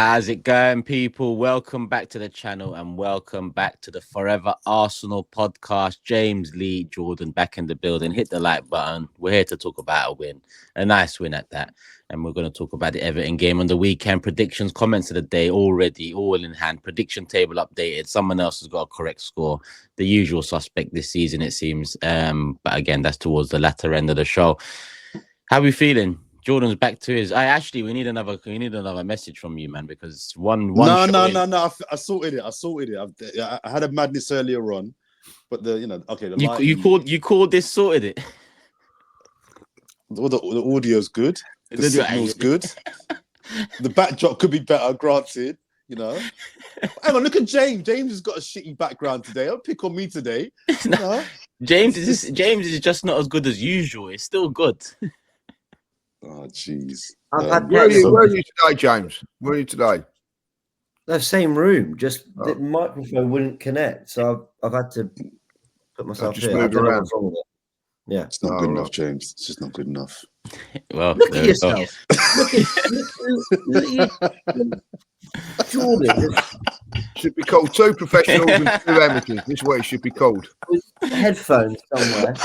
How's it going, people? Welcome back to the channel and welcome back to the Forever Arsenal podcast. James, Lee, Jordan back in the building. Hit the like button. We're here to talk about a win, a nice win at that. And we're going to talk about the Everton game on the weekend. Predictions, comments of the day already, all in hand. Prediction table updated. Someone else has got a correct score. The usual suspect this season, it seems. But again, that's towards the latter end of the show. How are we feeling? Jordan's back to his. We need another message from you, man, because one. No. I sorted it. I had a madness earlier on, but you called this sorted it. The audio's good. The signal's good. The backdrop could be better, granted. You know. Hang on, look at James. James has got a shitty background today. Don't pick on me today. No. James is just not as good as usual. It's still good. Oh, jeez. Where are you today, James? Where are you today? The same room, just the microphone wouldn't connect, so I've had to put myself here. I don't know what's wrong with it. Yeah, it's not good enough, James. It's just not good enough. Well, look at yourself. Look at Jordan. Should be called two professionals and two amateurs. This is what it should be called. With headphones somewhere.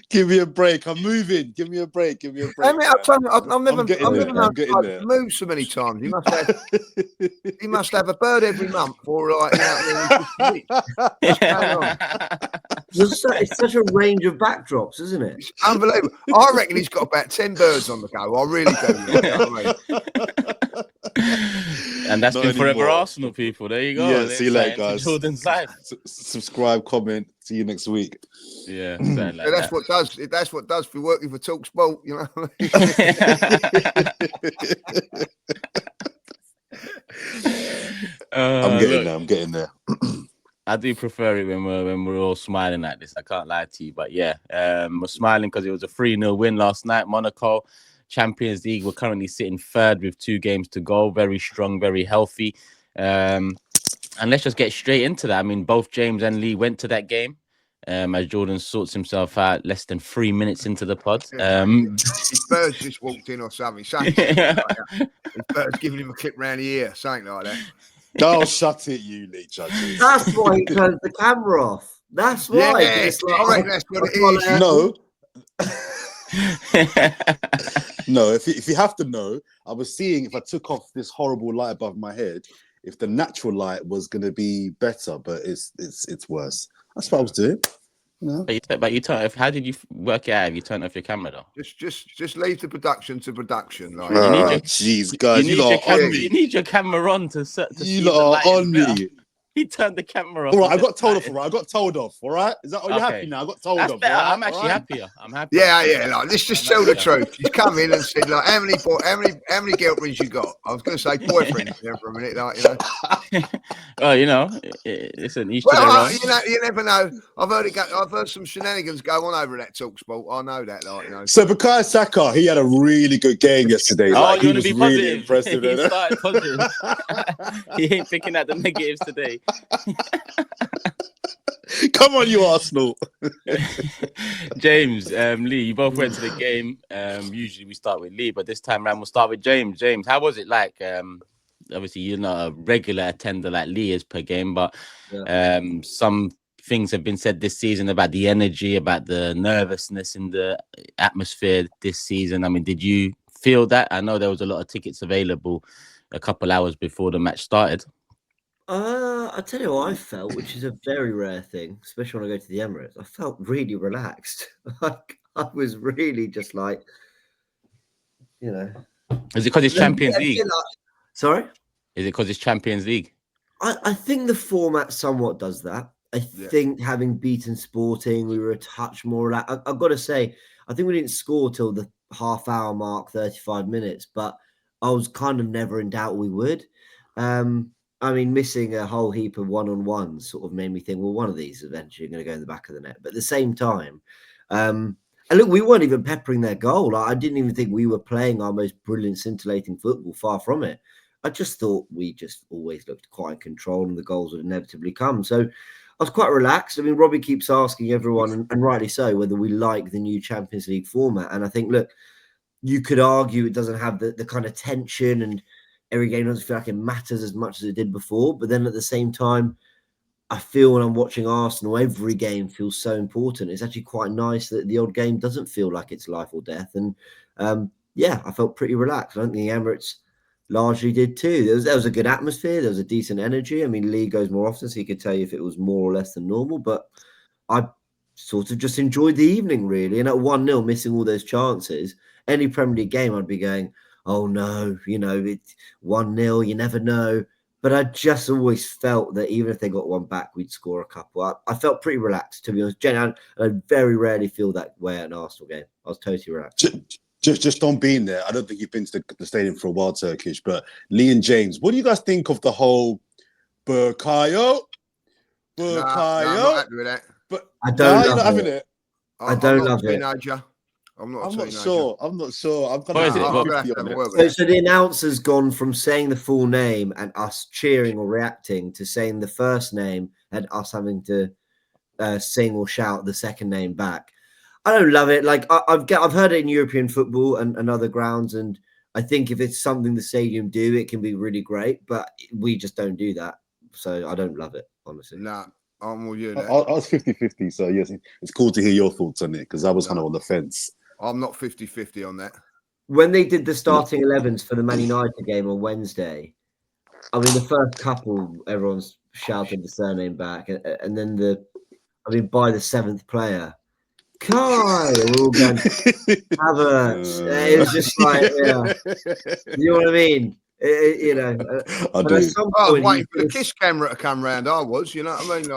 Give me a break. I'm moving. Give me a break. I mean, I've never moved so many times. He must have a bird every month or like. It's such a range of backdrops, isn't it? It's unbelievable. I reckon he's got about 10 birds on the go. I really do. You know what I mean? And that's been Forever Arsenal, people. There you go. Yeah, see you later, guys. Jordan's life. Subscribe, comment. See you next week. Yeah, that's what does. That's what does for working for TalkSport. You know. I'm getting there. I do prefer it when we're all smiling like this. I can't lie to you, but yeah, we're smiling because it was a 3-0 win last night. Monaco, Champions League. We're currently sitting third with 2 games to go. Very strong, very healthy. And let's just get straight into that. I mean, both James and Lee went to that game. As Jordan sorts himself out less than 3 minutes into the pod. His birds just walked in or something. Like that. His birds giving him a clip round the ear, something like that. Oh, shut it, you Lee judges. That's why he turned the camera off. That's why. Yeah, it's like, I reckon that's what it is. No. If you have to know, I was seeing if I took off this horrible light above my head, if the natural light was going to be better, but it's worse. That's what I was doing. You know? But you turn off. How did you work it out? If you turned off your camera though? Just leave the production to production. Like, jeez, guys, you need your camera on to you lot are on me. He turned the camera off. All right, I got told off. I got told off. All right, is that? Are you happy now? I got told off. Better. Right? I'm actually happier. I'm happy. Yeah. Like, let's just tell the truth. He's come in and said, like, how many girlfriends you got? I was going to say boyfriends there for a minute, like, you know. Oh, you know, listen. You never know. I've heard some shenanigans go on over that TalkSport. I know that, like, you know. So Bukayo Saka, he had a really good game yesterday. Like, you he want to be really positive? Impressive. He started positive. He ain't picking out the negatives today. Come on, you Arsenal. James, Lee, you both went to the game. Usually we start with Lee, but this time around we'll start with James. James, how was it like? Obviously, you're not a regular attender like Lee is per game, but some things have been said this season about the energy, about the nervousness in the atmosphere this season. I mean, did you feel that? I know there was a lot of tickets available a couple hours before the match started. I tell you how I felt, which is a very rare thing, especially when I go to the Emirates. I felt really relaxed. Like, I was really just like, you know. Is it because it's Champions League? Sorry? Is it because it's Champions League? I think the format somewhat does that. I think having beaten Sporting, we were a touch more relaxed. I've got to say, I think we didn't score till the half-hour mark, 35 minutes, but I was kind of never in doubt we would. I mean, missing a whole heap of one-on-ones sort of made me think, well, one of these eventually going to go in the back of the net. But at the same time, and look, we weren't even peppering their goal. I didn't even think we were playing our most brilliant, scintillating football. Far from it. I just thought we just always looked quite in control and the goals would inevitably come. So I was quite relaxed. I mean, Robbie keeps asking everyone, and rightly so, whether we like the new Champions League format. And I think, look, you could argue it doesn't have the kind of tension, and every game doesn't feel like it matters as much as it did before. But then at the same time, I feel when I'm watching Arsenal, every game feels so important. It's actually quite nice that the odd game doesn't feel like it's life or death. And yeah, I felt pretty relaxed. I don't think the Emirates largely did too. There was a good atmosphere. There was a decent energy. I mean, Lee goes more often, so he could tell you if it was more or less than normal. But I sort of just enjoyed the evening, really. And at 1-0, missing all those chances, any Premier League game, I'd be going, oh no, it's 1-0, you never know. But I just always felt that even if they got one back, we'd score a couple. I felt pretty relaxed, to be honest. And I very rarely feel that way at an Arsenal game. I was totally relaxed. Just on being there, I don't think you've been to the stadium for a while, Turkish, but Lee and James, what do you guys think of the whole Bukayo? No, I'm not happy with that. But I don't you're not love having it. it. I don't love it. I'm not sure. I'm not sure. I'm What is it? gonna have 50 to on have a it. word with So the announcer's gone from saying the full name and us cheering or reacting to saying the first name and us having to sing or shout the second name back. I don't love it. Like I've heard it in European football and other grounds, and I think if it's something the stadium do, it can be really great. But we just don't do that, so I don't love it, honestly. Nah, I'm with you. I was 50-50, so yes, it's cool to hear your thoughts on it because I was kind of on the fence. I'm not 50-50 on that. When they did the starting 11s for the Man United game on Wednesday, I mean, the first couple, everyone's shouted the surname back, and then by the seventh player, Kai, we're all going, Havertz. It was just like, you know what I mean? I do. At some I was point, waiting for the kiss camera to come round. I was, you know what I mean?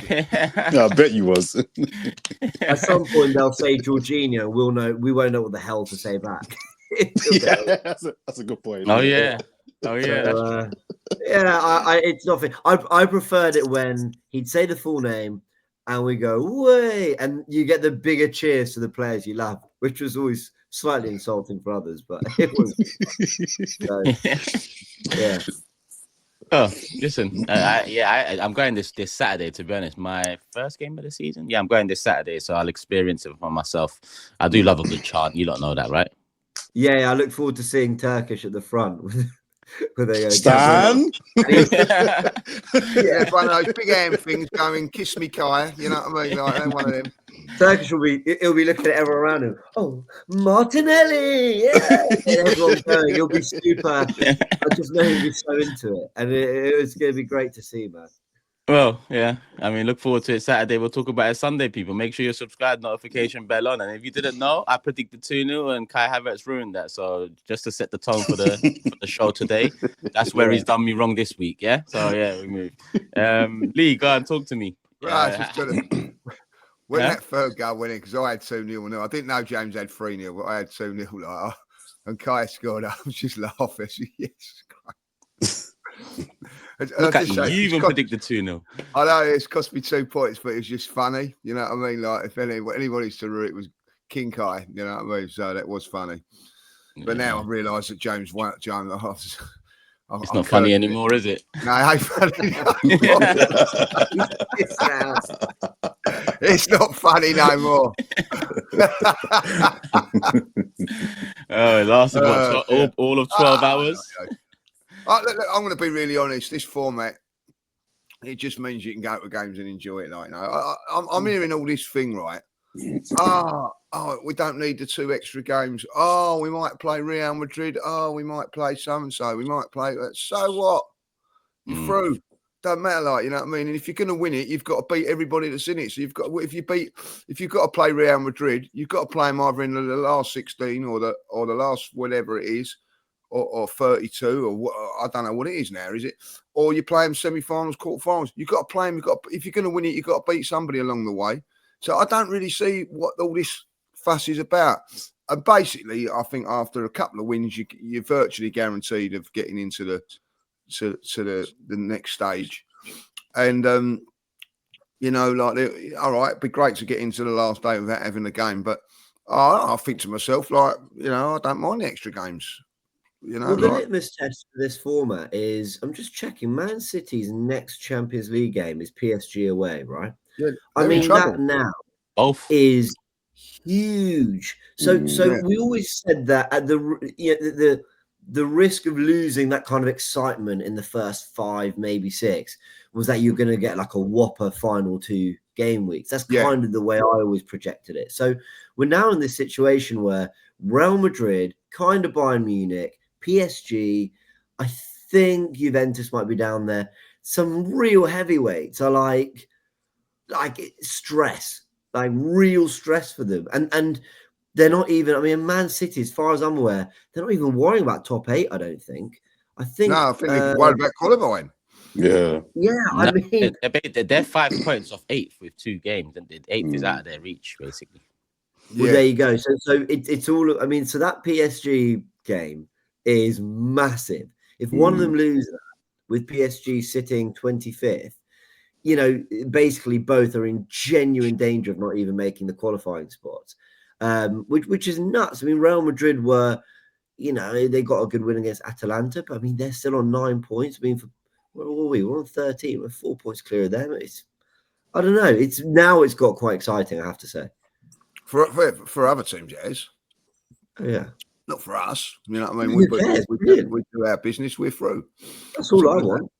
Yeah, I bet you was. At some point, they'll say Jorginho. We won't know what the hell to say back. Yeah, that's a good point. Oh yeah. Oh yeah. So, it's not fair. I preferred it when he'd say the full name and we go, way, and you get the bigger cheers to the players you love, which was always slightly insulting for others, but it was. Yeah. Oh, listen, I'm going this Saturday. To be honest, my first game of the season. Yeah, I'm going this Saturday, so I'll experience it for myself. I do love a good chant. You don't know that, right? Yeah, I look forward to seeing Turkish at the front with a Stan. Yeah, one of those big hand things going, kiss me, Kai. You know what I mean? Like one of them. Turkish he'll be looking at everyone around him. Oh, Martinelli! Yeah, and everyone's going. He'll be super. I just know he'll be so into it, and it's going to be great to see, man. Well, yeah. I mean, look forward to it Saturday. We'll talk about it Sunday, people. Make sure you're subscribed, notification bell on. And if you didn't know, I predicted 2-0 and Kai Havertz ruined that. So just to set the tone for the show today, that's where he's done me wrong this week. Yeah. So yeah, we move. Lee, go and talk to me. Right, when that third goal went in, because I had 2-0. I didn't know James had 3-0, but I had 2-0. Like, and Kai scored. I was just laughing. Yes, Look at you. You even predicted 2-0. I know it's cost me 2 points, but it was just funny. You know what I mean? Like if anybody's to root, it was King Kai. You know what I mean? So that was funny. But now I realise that James won't. It's not funny anymore, is it? No, it ain't funny It's not funny no more. It lasted all of 12 hours. Look, I'm going to be really honest. This format, it just means you can go to games and enjoy it. Like, I'm hearing all this thing, right? We don't need the 2 extra games. We might play Real Madrid. We might play so and so. We might play. So what? You're through. Don't matter, like, you know what I mean. And if you're going to win it, you've got to beat everybody that's in it. So you've got if you've got to play Real Madrid, you've got to play them either in the last 16 or the last whatever it is. Or 32, or what, I don't know what it is now, is it? Or you play them semi-finals, quarter-finals. You've got to play them. If you're going to win it, you've got to beat somebody along the way. So I don't really see what all this fuss is about. And basically, I think after a couple of wins, you're virtually guaranteed of getting into the next stage. And all right, it'd be great to get into the last day without having a game. But I think to myself, like, I don't mind the extra games. Well, the litmus test for this format is, I'm just checking, Man City's next Champions League game is PSG away, right? Yeah, I mean, that now both is huge. So we always said that at the risk of losing that kind of excitement in the first 5, maybe 6, was that you're going to get like a whopper final 2 game weeks. That's kind of the way I always projected it. So we're now in this situation where Real Madrid, kind of Bayern Munich, PSG, I think Juventus might be down there. Some real heavyweights are like stress, like real stress for them. And they're not even, I mean, Man City, as far as I'm aware, they're not even worrying about top 8, I don't think. I think they're worried about qualifying. Yeah. I mean, they're 5 points off 8th with 2 games, and the 8th is out of their reach, basically. Well, there you go. So it's all, I mean, so that PSG game is massive. If one of them loses that, with PSG sitting 25th, you know, basically both are in genuine danger of not even making the qualifying spots, which is nuts. I mean, Real Madrid were, you know, they got a good win against Atalanta, but I mean, they're still on 9 points. I mean, where were we? We're on 13. We're 4 points clear of them. I don't know. It's got quite exciting, I have to say. For other teams, yes. Yeah. Not for us. You know what I mean? We do our business. We're through. That's all I want.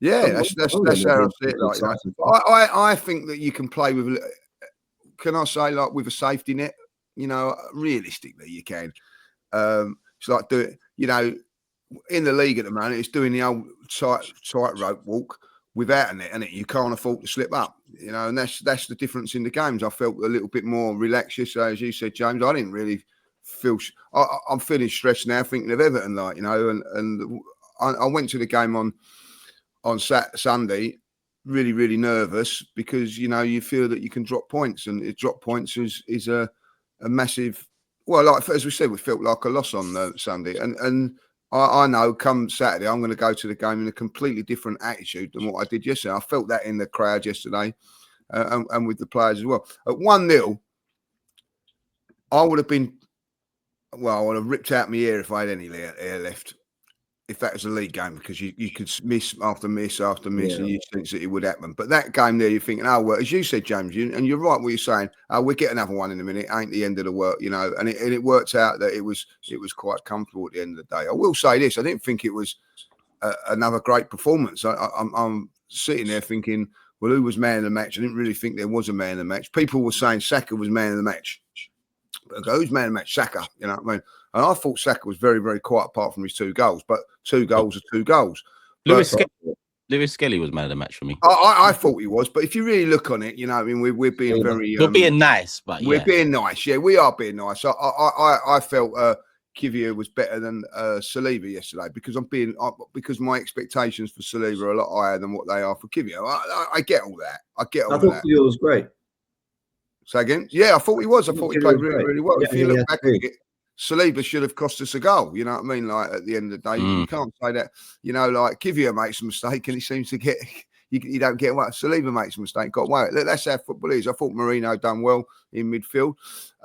Yeah, that's how I see it. Like, you know, I think that you can play with. Can I say, like, with a safety net? You know, realistically, you can. It's like you know, in the league at the moment, it's doing the old tightrope walk without a net, and you can't afford to slip up. You know, and that's the difference in the games. I felt a little bit more relaxed yesterday, as you said, James. I didn't really feel. I'm feeling stressed now, thinking of Everton, like, you know, and I went to the game on Sunday, really, really nervous because, you know, you feel that you can drop points, and drop points is a massive. Well, like as we said, we felt like a loss on Sunday, and I know come Saturday I'm going to go to the game in a completely different attitude than what I did yesterday. I felt that in the crowd yesterday, and with the players as well. At 1-0, I would have been. Well, I would have ripped out my ear if I had any air left. If that was a league game, because you could miss after miss after miss, and you think that it would happen. But that game there, you're thinking, oh, well, as you said, James, and you're right what you're saying. Oh, we'll get another one in a minute. Ain't the end of the work, you know. And it worked out that it was quite comfortable at the end of the day. I will say this: I didn't think it was another great performance. I'm sitting there thinking, well, who was man of the match? I didn't really think there was a man of the match. People were saying Saka was man of the match. But I go, who's man of the match? Saka. You know what I mean? And I thought Saka was very, very quiet apart from his 2 goals. But 2 goals are 2 goals. Lewis Skelly was man of the match for me. I thought he was. But if you really look on it, you know, I mean, we're being very... We're being nice, but yeah. We're being nice. Yeah, we are being nice. I felt Kivia was better than Saliba yesterday because my expectations for Saliba are a lot higher than what they are for Kivia. I get all that. I thought Kivia was great. So again, yeah, I thought he was. I thought he played really, really well. Yeah, if you look back at it, Saliba should have cost us a goal. You know what I mean? Like, at the end of the day, you can't say that. You know, like, Kivia makes a mistake and he seems to get. You don't get away. Saliba makes a mistake, got away. That's how football is. I thought Marino done well in midfield.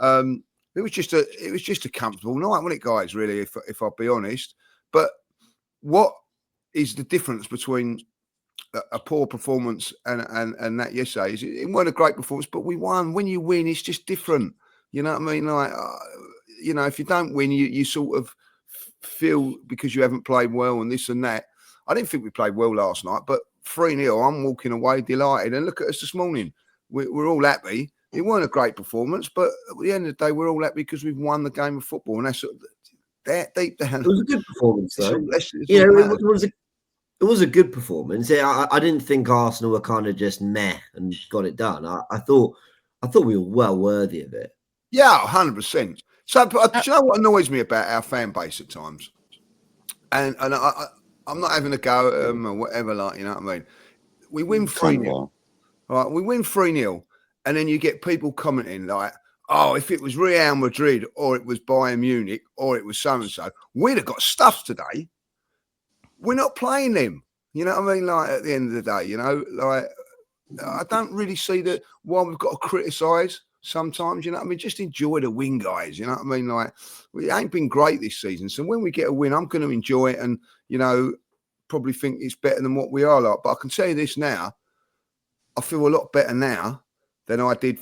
It was just a comfortable night, wasn't it, guys? Really, if I'll be honest. But what is the difference between a poor performance and that yesterday? It wasn't a great performance, but we won. When you win, it's just different. You know what I mean? Like, you know, if you don't win, you sort of feel because you haven't played well and this and that. I didn't think we played well last night, but 3-0, I'm walking away delighted. And look at us this morning. We're all happy. It weren't a great performance, but at the end of the day, we're all happy because we've won the game of football. And that's that deep down. It was a good performance, though. It was a good performance. I didn't think Arsenal were kind of just meh and got it done. I thought we were well worthy of it. Yeah, 100%. So, do you know what annoys me about our fan base at times? And I'm not having a go at them or whatever, like, you know what I mean? We win 3-0. Right, we win 3-0, and then you get people commenting like, oh, if it was Real Madrid or it was Bayern Munich or it was so-and-so, we'd have got stuff today. We're not playing them. You know what I mean? Like, at the end of the day, you know, like, I don't really see that why we've got to criticise sometimes, you know what I mean? Just enjoy the win, guys. You know what I mean? Like, we ain't been great this season. So when we get a win, I'm going to enjoy it and, you know, probably think it's better than what we are like. But I can tell you this now, I feel a lot better now than I did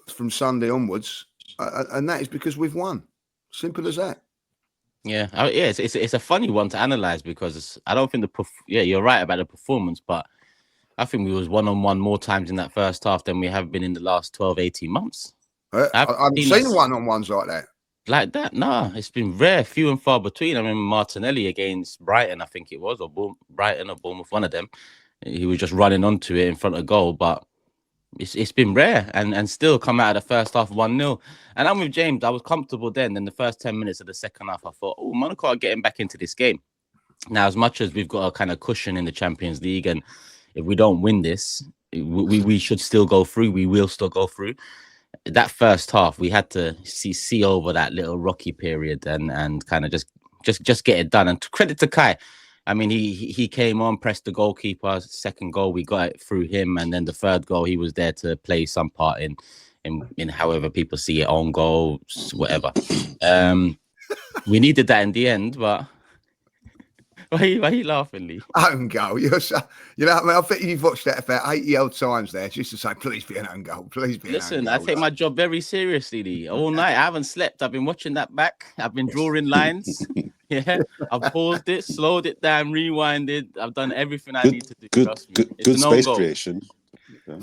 from Sunday onwards, and that is because we've won. Simple as that. Yeah, it's a funny one to analyze because I don't think you're right about the performance, but I think we was 1-on-1 more times in that first half than we have been in the last 12, 18 months. I haven't seen one-on-ones like that. Like that, nah, it's been rare, few and far between. I mean, Martinelli against Brighton, I think it was, or Brighton or Bournemouth, one of them. He was just running onto it in front of goal, but it's been rare and still come out of the first half 1-0. And I'm with James. I was comfortable then. In the first 10 minutes of the second half, I thought, oh, Monaco are getting back into this game. Now, as much as we've got a kind of cushion in the Champions League, and if we don't win this, we should still go through. We will still go through. That first half, we had to see over that little rocky period and kind of just get it done. And credit to Kai. I mean, he came on, pressed the goalkeeper. Second goal, we got it through him, and then the third goal, he was there to play some part in however people see it, own goals, whatever. We needed that in the end, but why are you laughing, Lee? Own goal. You know, I bet you've watched that about 80 old times there, just to say, please be an own goal. Please be. Listen, I take my job very seriously, Lee. All night, I haven't slept. I've been watching that back. I've been drawing lines. Yeah, I've paused it, slowed it down, rewinded. I've done everything I need to do. Good space creation. Yeah.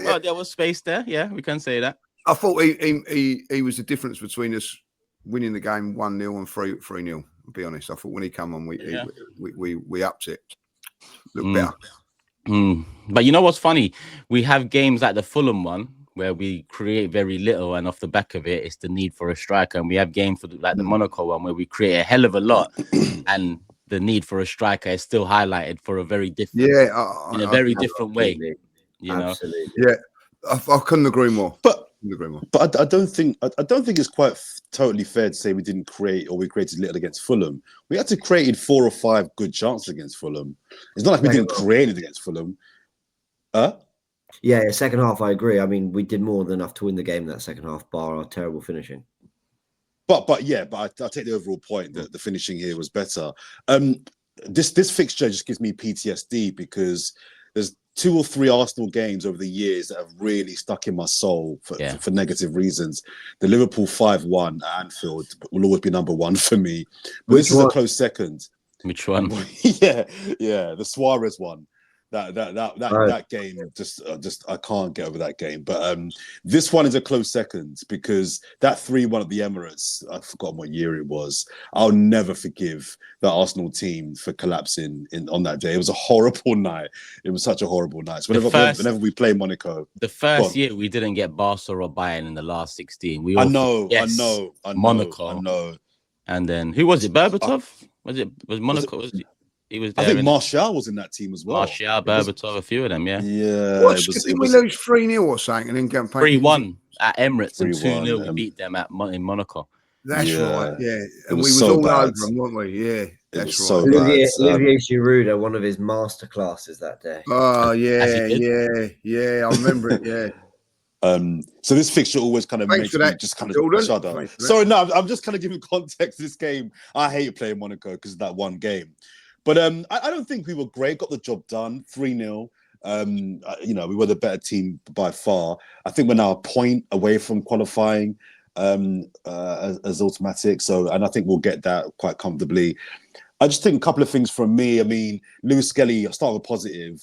Well, there was space there. Yeah, we can say that. I thought he was the difference between us winning the game 1-0 and 3-0. I'll be honest. I thought when he came on, we upped it. Looked better. But you know what's funny? We have games like the Fulham one where we create very little, and off the back of it, it's the need for a striker. And we have games like the Monaco one where we create a hell of a lot, and the need for a striker is still highlighted for a very different, in a very different way. You know, yeah, I couldn't agree more. But I don't think it's quite totally fair to say we didn't create, or we created little against Fulham. We had to create 4 or 5 good chances against Fulham. It's not like we didn't create anything against Fulham. Yeah, second half, I agree. I mean, we did more than enough to win the game in that second half, bar our terrible finishing. But I take the overall point that the finishing here was better. This fixture just gives me PTSD because there's 2 or 3 Arsenal games over the years that have really stuck in my soul for negative reasons. The Liverpool 5-1 at Anfield will always be number 1 for me. But this is a close second. Which one? yeah, the Suarez one. That game just I can't get over that game. But this one is a close second because that 3-1 at the Emirates, I've forgotten what year it was. I'll never forgive the Arsenal team for collapsing on that day. It was a horrible night. It was such a horrible night. So whenever we play Monaco, the first year we didn't get Barca or Bayern in the last 16. I know. Monaco. I know. And then who was it? Berbatov? Was Monaco? He was there. I think Martial was in that team as well. Martial, Berbatov, a few of them, yeah. Yeah. Did we lose 3-0 or something and then get 3-1 at Emirates and 2-0 we beat them in Monaco. That's right, yeah. And we was all over them, weren't we? Yeah, that's right. So Olivier Giroud had one of his master classes that day. Oh, yeah. I remember it, yeah. So this fixture always kind of makes me just kind of shudder. Sorry, no, I'm just kind of giving context to this game. I hate playing Monaco because of that one game. But I don't think we were great. Got the job done, 3-0. We were the better team by far. I think we're now a point away from qualifying as automatic. And I think we'll get that quite comfortably. I just think a couple of things from me. I mean, Lewis Skelly, I'll start with positive.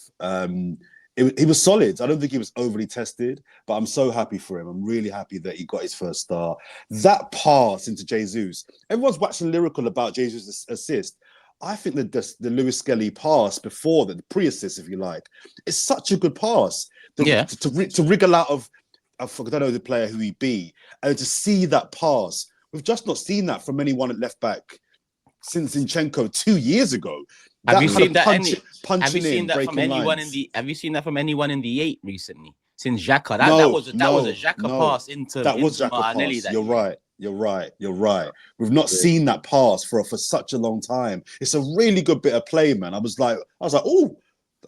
He was solid. I don't think he was overly tested, but I'm so happy for him. I'm really happy that he got his first start. That pass into Jesus, everyone's waxing lyrical about Jesus' assist. I think that the Lewis Skelly pass before the pre-assist, if you like, is such a good pass. To wriggle out of, I don't know the player who he beat, and to see that pass, we've just not seen that from anyone at left back since Zinchenko 2 years ago. Have you seen that from anyone in the 8 recently? Since Xhaka, that was a Xhaka pass into Martinelli. You're right. We've not seen that pass for such a long time. It's a really good bit of play, man. I was like, oh,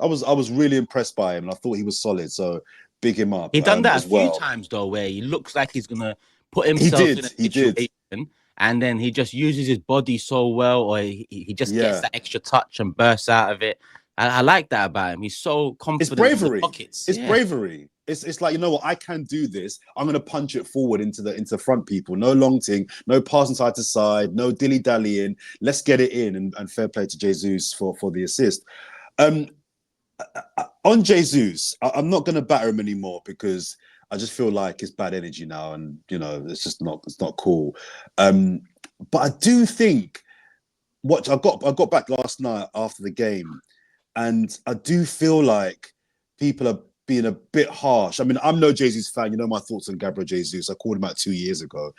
I was really impressed by him, and I thought he was solid. So big him up. He done that a few times though, where he looks like he's gonna put himself in a situation, and then he just uses his body so well, or he just gets that extra touch and bursts out of it. I like that about him. He's so confident. It's bravery. In the pockets. It's bravery. It's like, you know what, I can do this. I'm gonna punch it forward into the front people. No long thing, no passing side to side, no dilly dallying. Let's get it in, and fair play to Jesus for the assist. On Jesus, I'm not gonna batter him anymore because I just feel like it's bad energy now, and you know it's not cool. But I do think I got back last night after the game, and I do feel like people are being a bit harsh. I mean, I'm no Jesus fan. You know my thoughts on Gabriel Jesus. I called him out 2 years ago.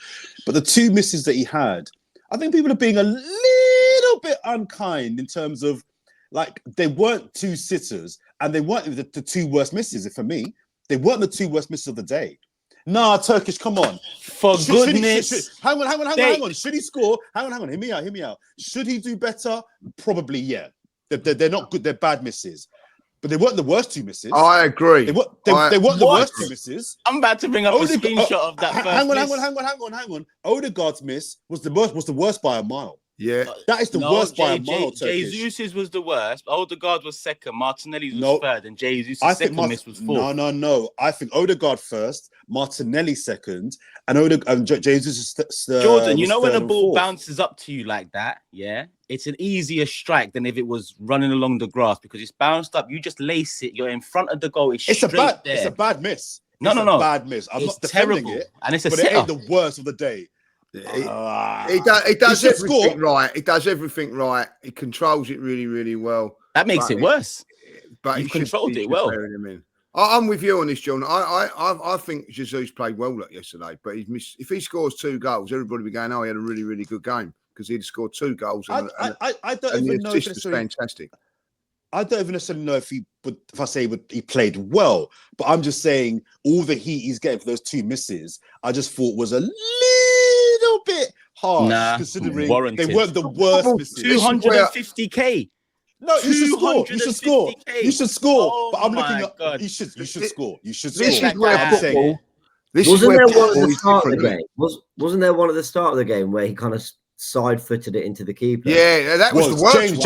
But the 2 misses that he had, I think people are being a little bit unkind in terms of, like, they weren't 2 sitters, and they weren't the 2 worst misses. For me, they weren't the 2 worst misses of the day. Nah, Turkish, come on. For goodness. Hang on. Should he score? Hang on. Hear me out. Should he do better? Probably, yeah. They're not good. They're bad misses. But they weren't the worst 2 misses. I agree. They weren't the worst 2 misses. I'm about to bring up a screenshot of that first hang miss. on. Odegaard's miss was the worst by a mile. Yeah. That is the worst by a mile, Turkish. Jesus was the worst. Odegaard was second. Martinelli's was third. And Jesus' second miss was fourth. No. I think Odegaard first, Martinelli second, and Jesus is Jordan, you know when the ball bounces up to you like that, yeah? It's an easier strike than if it was running along the grass because it's bounced up. You just lace it. You're in front of the goal. It's a bad miss. No. Bad miss. I'm not defending terrible. it, And it's a but sitter. it ain't the worst of the day. He does everything right. He does everything right. He controls it really, really well. That makes it worse. But he controlled it well. I'm with you on this, John. I think Jesus played well yesterday, but if he scores 2 goals, everybody will be going, "Oh, he had a really, really good game," because he'd scored 2 goals. I don't even know if it's fantastic. I don't even necessarily know if he played well, but I'm just saying all the heat he's getting for those 2 misses, I just thought was a little bit harsh, considering warranted. They weren't the worst misses. 250k. No, you should score. You should score. Oh, but I'm looking at God. you should score. You should This score. is where football. Wasn't there one at the start of the game? Wasn't there one at the start of the game where he kind of side-footed it into the keeper? Yeah, that was the worst.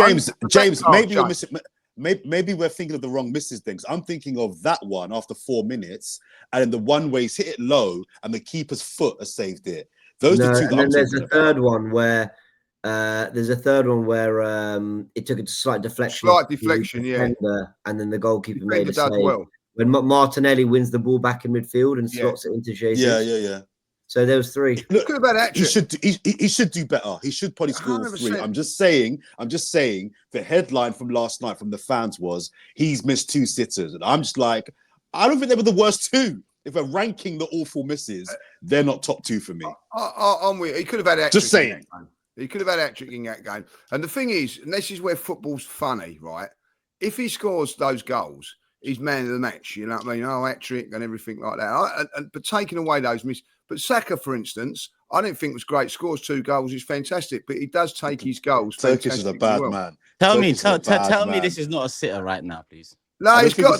James, maybe you're missing. Maybe we're thinking of the wrong misses things. I'm thinking of that one after 4 minutes, and then the one where he's hit it low and the keeper's foot has saved it. Those are 2. And then there's a third one where it took a slight deflection. Yeah. And then the goalkeeper made a save. Well. When Martinelli wins the ball back in midfield and slots it into Jesus. Yeah. So there was 3. Look at that. He should do better. He should probably score 100%. 3. I'm just saying the headline from last night from the fans was he's missed 2 sitters. And I'm just like, I don't think they were the worst 2. If we're ranking the awful misses, they're not top 2 for me. I'm with you. He could have had hat-trick. Just saying. He could have had hat-trick in that game. And the thing is, and this is where football's funny, right? If he scores those goals, he's man of the match. You know what I mean? Oh, hat-trick and everything like that. But taking away those misses. But Saka, for instance, I didn't think was great. Scores 2 goals, he's fantastic. But he does take his goals. Turkish is a bad man. Tell me this is not a sitter right now, please. No, he's got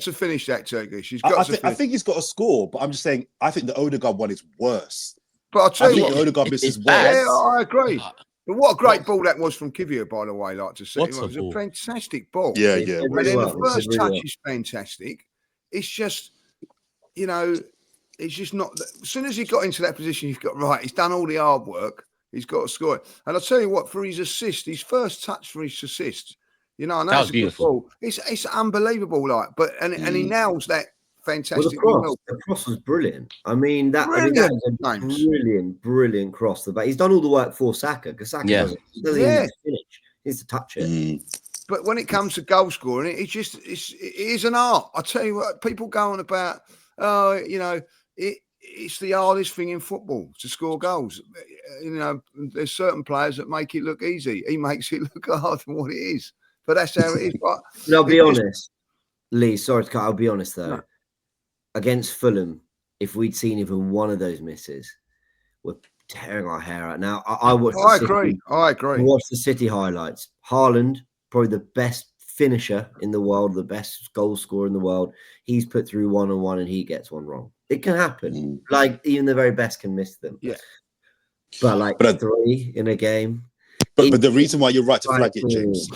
to finish that, Turkish. I think he's got to score, but I'm just saying I think the Odegaard one is worse. But I'll tell you what, the Odegaard miss is worse. Yeah, I agree. But what a great ball that was from Kivia, by the way. Like to see, it was a fantastic ball. Yeah. And then the first touch is fantastic. It's just, it's just not. As soon as he got into that position, he's got right. He's done all the hard work. He's got to score it. And I'll tell you what, for his assist, his first touch for his assist, I know that was beautiful. It's unbelievable, and he nails that fantastic. Well, the cross was brilliant. I mean, that was a brilliant cross. He's done all the work for Saka because Saka doesn't even finish. He needs to touch it. But when it comes to goal scoring, it is an art. I tell you what, people go on about, it's the hardest thing in football to score goals. There's certain players that make it look easy. He makes it look harder than what it is. But that's how it is. But I'll be honest, Lee. Sorry to cut. I'll be honest though. No. Against Fulham, if we'd seen even one of those misses, we're tearing our hair out. Now, I watched. I agree. I watched the City highlights. Haaland, probably the best finisher in the world, the best goal scorer in the world. He's put through 1-on-1 and he gets one wrong. It can happen. Like even the very best can miss them. Yeah. But 3 in a game. But the reason why you're right to flag it, James.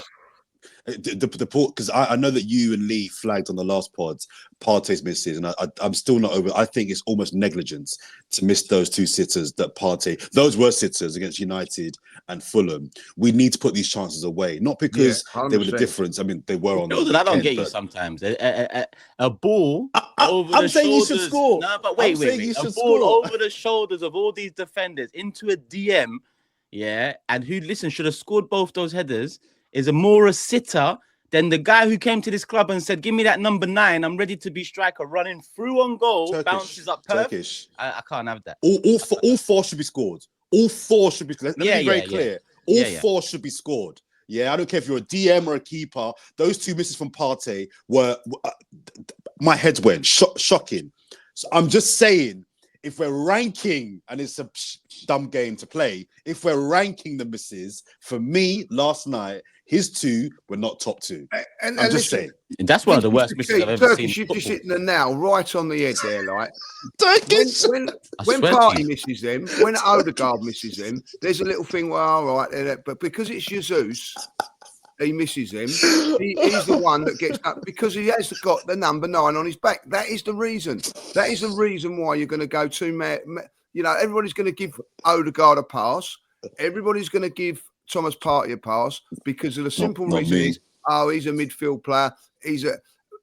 Because I know that you and Lee flagged on the last pods Partey's misses, and I'm still not over. I think it's almost negligence to miss those two sitters that Partey. Those were sitters against United and Fulham. We need to put these chances away, not because they were the difference. I mean, they were on the I don't weekend, get you but sometimes. A ball over I'm the saying shoulders. you should score. No, but I'm wait. saying you A should ball score. over the shoulders of all these defenders into a DM, yeah, and who, listen, should have scored both those headers is a sitter than the guy who came to this club and said, give me that number 9. I'm ready to be striker, running through on goal, bounces up perfect. I can't have that. All four should be scored. All four should be. Let me be very clear. All four should be scored. Yeah, I don't care if you're a DM or a keeper. Those two misses from Partey were my head went shocking. So I'm just saying, if we're ranking, and it's a dumb game to play, if we're ranking the misses, for me last night, his two were not top 2. And I'm just saying. And that's one of the worst misses I've ever seen. You're just hitting the nail right on the head there, like. When Partey misses them, when Odegaard misses them, there's a little thing where, all right, but because it's Jesus, he misses them. He's the one that gets up because he has got the number 9 on his back. That is the reason. That is the reason why you're going to go to, everybody's going to give Odegaard a pass. Everybody's going to give Thomas Partey a pass because of the simple reason is, he's a midfield player.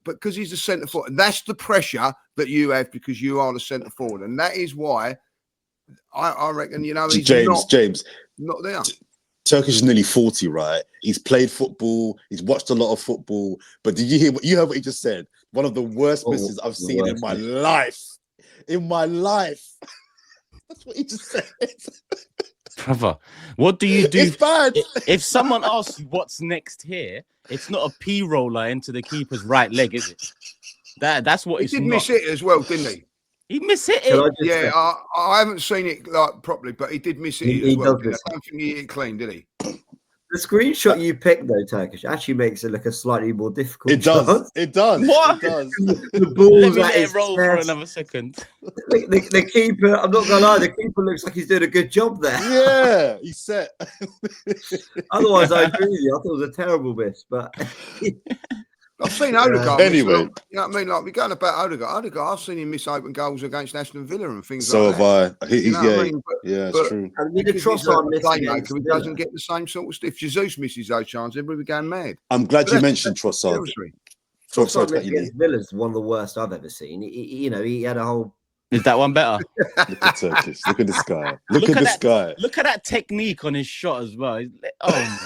Because he's a centre forward. And that's the pressure that you have because you are the centre forward. And that is why I reckon, he's James, not there. Turkish is nearly 40, right? He's played football. He's watched a lot of football. But did you hear what he just said? One of the worst misses I've seen in my life. In my life. That's what he just said. Brother, what do you do? It's bad. If someone asks you what's next here, it's not a P roller into the keeper's right leg, is it? That's what he did miss it as well, didn't he? He missed it. Yeah, I haven't seen it properly, but he did miss it as well. I don't think he hit it clean, did he? The screenshot you picked, though, Turkish, actually makes it look a slightly more difficult. It does. Shot. It does. What? It does. The ball's let it roll for another second. The keeper, I'm not going to lie, the keeper looks like he's doing a good job there. Yeah, he's set. Otherwise, I agree with you. I thought it was a terrible miss, but... I've seen Odegaard. Anyway, you know what I mean? Like, we're going about Odegaard. I've seen him miss open goals against Aston Villa and things like that. So have I. It's true. I mean, the Trossard he doesn't get the same sort of stuff. If Jesus misses those chances, everybody going mad. I'm glad you mentioned Trossard. Trossard against Villa is one of the worst I've ever seen. He had a whole... Is that one better? Look at Turkish. Look at this guy. Look at this guy. Look at that technique on his shot as well. Oh, man.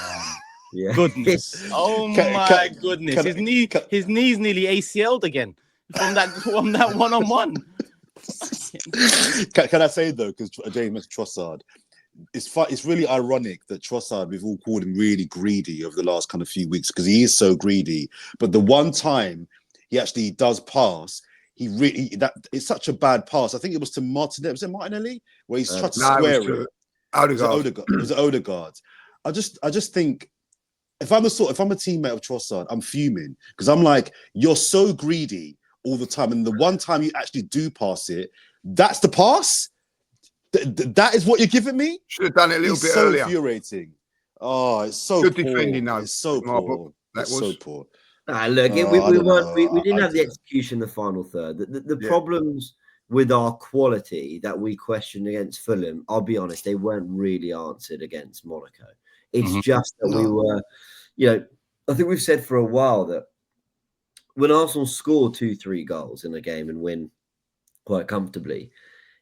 Yeah. Goodness! Oh my goodness! His knees nearly ACL'd again from that 1-on-1. Can I say though, because James mentioned Trossard, it's really ironic that Trossard, we've all called him really greedy over the last kind of few weeks because he is so greedy. But the one time he actually does pass, it's such a bad pass. I think it was to Martinelli. Was it Martinelli where he's tried to square it? Odegaard. It was Odegaard. I just think. If I'm a teammate of Trossard, I'm fuming because I'm like, you're so greedy all the time, and the one time you actually do pass it, that's the pass. That is what you're giving me. Should have done it a little bit earlier. Infuriating. Oh, it's so good poor. Defending. No, it's so poor. That was so poor. Look, we didn't have the execution in the final third. The problems with our quality that we questioned against Fulham, I'll be honest, they weren't really answered against Monaco. It's just that we were, I think we've said for a while that when Arsenal score 2-3 goals in a game and win quite comfortably,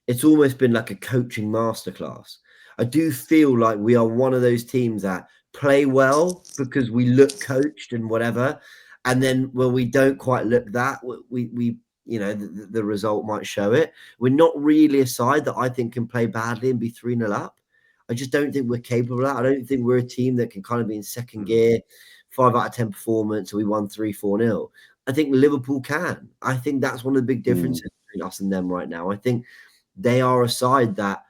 it's almost been like a coaching masterclass. I do feel like we are one of those teams that play well because we look coached and whatever. And then when we don't quite look that, we the result might show it. We're not really a side that I think can play badly and be 3-0 up. I just don't think we're capable of that. I don't think we're a team that can kind of be in second gear, 5 out of 10 performance, and we won 3-4-0. I think Liverpool can. I think that's one of the big differences between us and them right now. I think they are a side that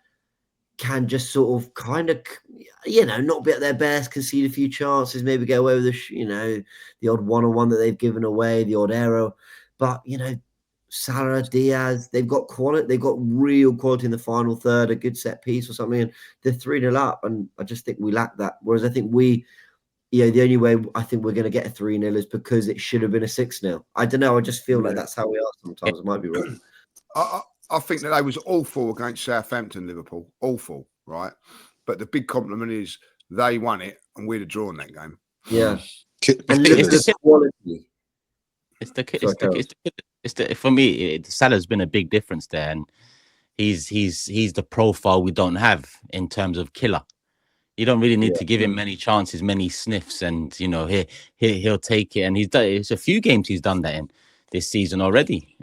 can just sort of kind of, not be at their best, concede a few chances, maybe get away with the odd one-on-one that they've given away, the odd error. But, Salah, Diaz, they've got quality. They've got real quality in the final third, a good set piece or something, and they're 3-0 up. And I just think we lack that. Whereas I think we, the only way I think we're going to get a 3-0 is because it should have been a 6-0. I don't know. I just feel like that's how we are sometimes. I might be wrong. I think that they was awful against Southampton, Liverpool. Awful, right? But the big compliment is they won it and we'd have drawn that game. Yeah. And it's the quality. For me, Salah's been a big difference there, and he's the profile we don't have in terms of killer. You don't really need to give him many chances, many sniffs, and he'll take it. And he's done. It's a few games he's done that in this season already.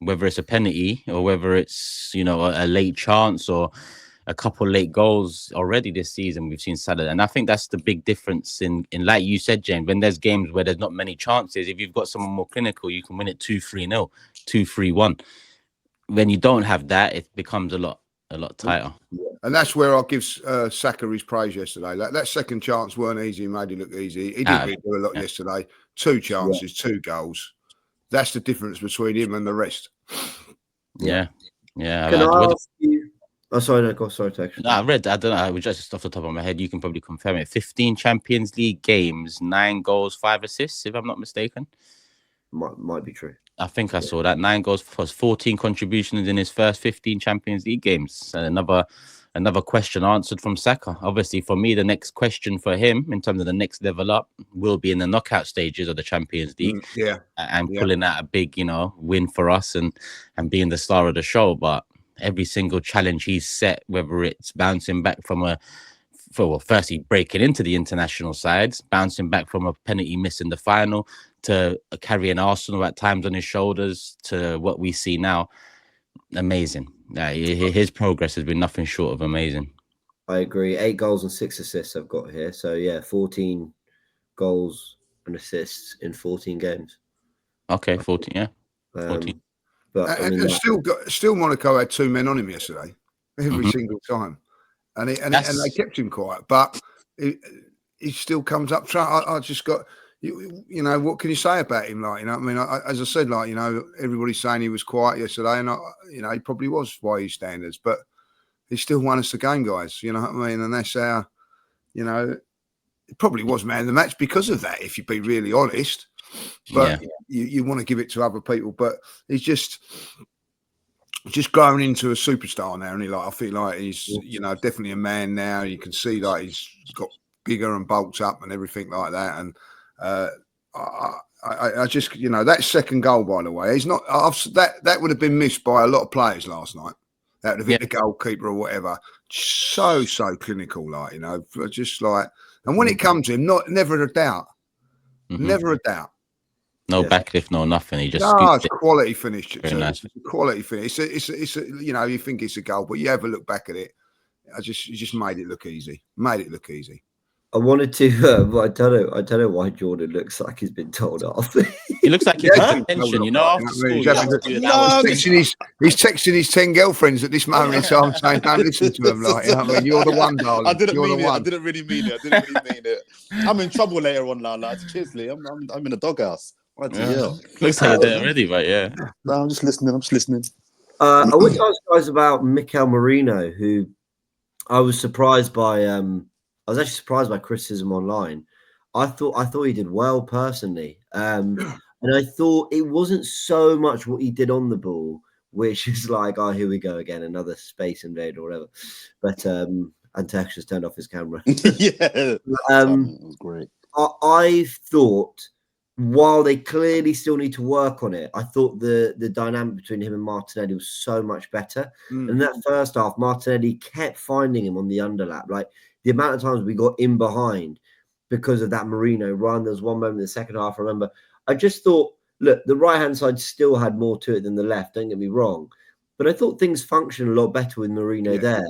Whether it's a penalty or whether it's a late chance or a couple late goals already this season, we've seen Salah. And I think that's the big difference in like you said, James, when there's games where there's not many chances, if you've got someone more clinical, you can win it 2-3-0, 2-3-1. When you don't have that, it becomes a lot tighter. And that's where I'll give Saka his praise yesterday. That second chance weren't easy. He made it look easy. He didn't really do a lot yesterday. 2 chances, 2 goals. That's the difference between him and the rest. Yeah. Can I ask you? Oh, sorry, no, go. Sorry, Tex. No, I don't know. I was just off the top of my head. You can probably confirm it. 15 Champions League games, 9 goals, 5 assists, if I'm not mistaken. Might be true. I think I saw that. 9 goals plus 14 contributions in his first 15 Champions League games. And another question answered from Saka. Obviously, for me, the next question for him in terms of the next level up will be in the knockout stages of the Champions League. And pulling out a big, win for us and being the star of the show. But every single challenge he's set, whether it's bouncing back from firstly breaking into the international sides, bouncing back from a penalty miss in the final, to carrying Arsenal at times on his shoulders, to what we see now, amazing. His progress has been nothing short of amazing. I agree. 8 goals and 6 assists I've got here. So 14 goals and assists in 14 games. Okay, 14, yeah. 14. But still Monaco had 2 men on him yesterday, every single time. And they kept him quiet, but he still comes up. I just got, what can you say about him? As I said, everybody's saying he was quiet yesterday, and he probably was by his standards, but he still won us the game, guys. You know what I mean? And that's how, it probably was man of the match because of that, if you be really honest. But you want to give it to other people, but he's just growing into a superstar now, and I feel like he's definitely a man now. You can see he's got bigger and bulked up and everything like that. And I just that second goal, by the way, he's not that would have been missed by a lot of players last night. That would have hit the goalkeeper or whatever. So clinical, just like. And when it comes to him, never a doubt, never a doubt. No backlift, no nothing. He just it's quality finish. Nice. It's a quality finish. It's you think it's a goal, but you have a look back at it. You just made it look easy. I wanted to. I don't know why Jordan looks like he's been told off. He looks like he's paying attention. After school, he's texting his 10 girlfriends at this moment in time, saying, "Don't listen to him." You're the one, darling. I didn't really mean it. I'm in trouble later on now, lads. Cheers, Lee. I'm in a doghouse. Looks like you're there already, but No, I'm just listening. I wish I was surprised about Mikel Merino, who I was surprised by. I was actually surprised by criticism online. I thought he did well personally, and I thought it wasn't so much what he did on the ball, which is like, oh, here we go again, another space invader or whatever. But and Tex just turned off his camera. That was great. I thought, while they clearly still need to work on it, I thought the dynamic between him and Martinelli was so much better. And in that first half, Martinelli kept finding him on the underlap. Like the amount of times we got in behind because of that Merino run. There was one moment in the second half, I remember. I just thought, look, the right-hand side still had more to it than the left, don't get me wrong. But I thought things functioned a lot better with Merino there.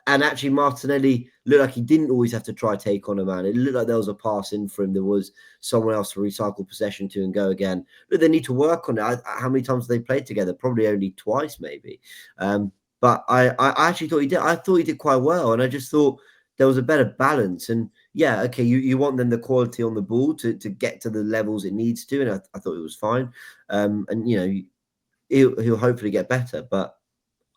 And actually, Martinelli looked like he didn't always have to try take on a man. It looked like there was a pass in for him. There was someone else to recycle possession to and go again. Look, they need to work on it. How many times have they played together? Probably only twice, maybe. But I actually thought he did. I thought he did quite well. And I just thought there was a better balance. And yeah, okay, you want then the quality on the ball to get to the levels it needs to. And I thought it was fine. And, he'll hopefully get better. But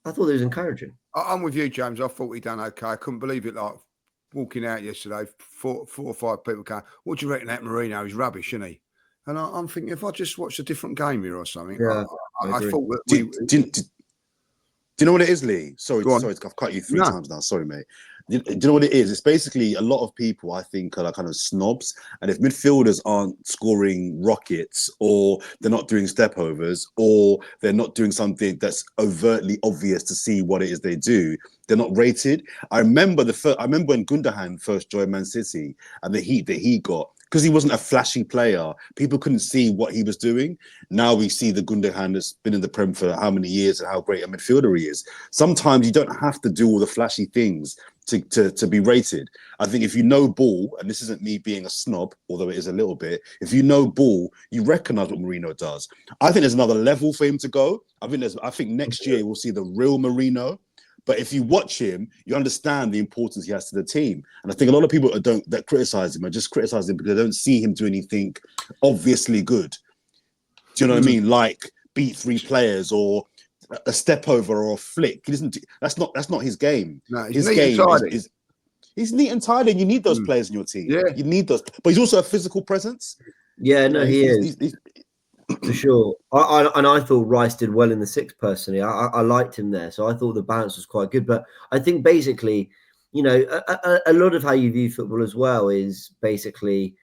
I thought it was encouraging. I'm with you, James. I thought he done okay. I couldn't believe it. Like walking out yesterday, four or five people came, what do you reckon that Mourinho? He's rubbish, isn't he? And I'm thinking, if I just watched a different game here or something, Yeah, I thought that do you know what it is, Lee? Sorry, Go on. I've cut you three times now. Sorry, mate. Do you know what it is? It's basically a lot of people, I think, are like kind of snobs. And if midfielders aren't scoring rockets, or they're not doing stepovers, or they're not doing something that's overtly obvious to see what it is they do, they're not rated. I remember when Gundogan first joined Man City and the heat that he got, because he wasn't a flashy player, people couldn't see what he was doing. Now we see the Gundogan that's been in the Prem for how many years and how great a midfielder he is. Sometimes you don't have to do all the flashy things to be rated. I think if you know ball, and this isn't me being a snob, although it is a little bit, if you know ball, you recognise what Mourinho does. I think there's another level for him to go. I think next year we'll see the real Mourinho. But if you watch him, you understand the importance he has to the team. And I think a lot of people that criticize him are just criticizing him because they don't see him do anything obviously good. Do you know what I mean? Like beat three players or a step over or a flick. He doesn't. That's not his game. No, his game is he's neat and tidy, and you need those players in your team. Yeah, you need those. But he's also a physical presence. Yeah, no, he is. For sure. I thought Rice did well in the six personally. I liked him there. So I thought the balance was quite good. But I think basically, you know, a lot of how you view football as well is basically,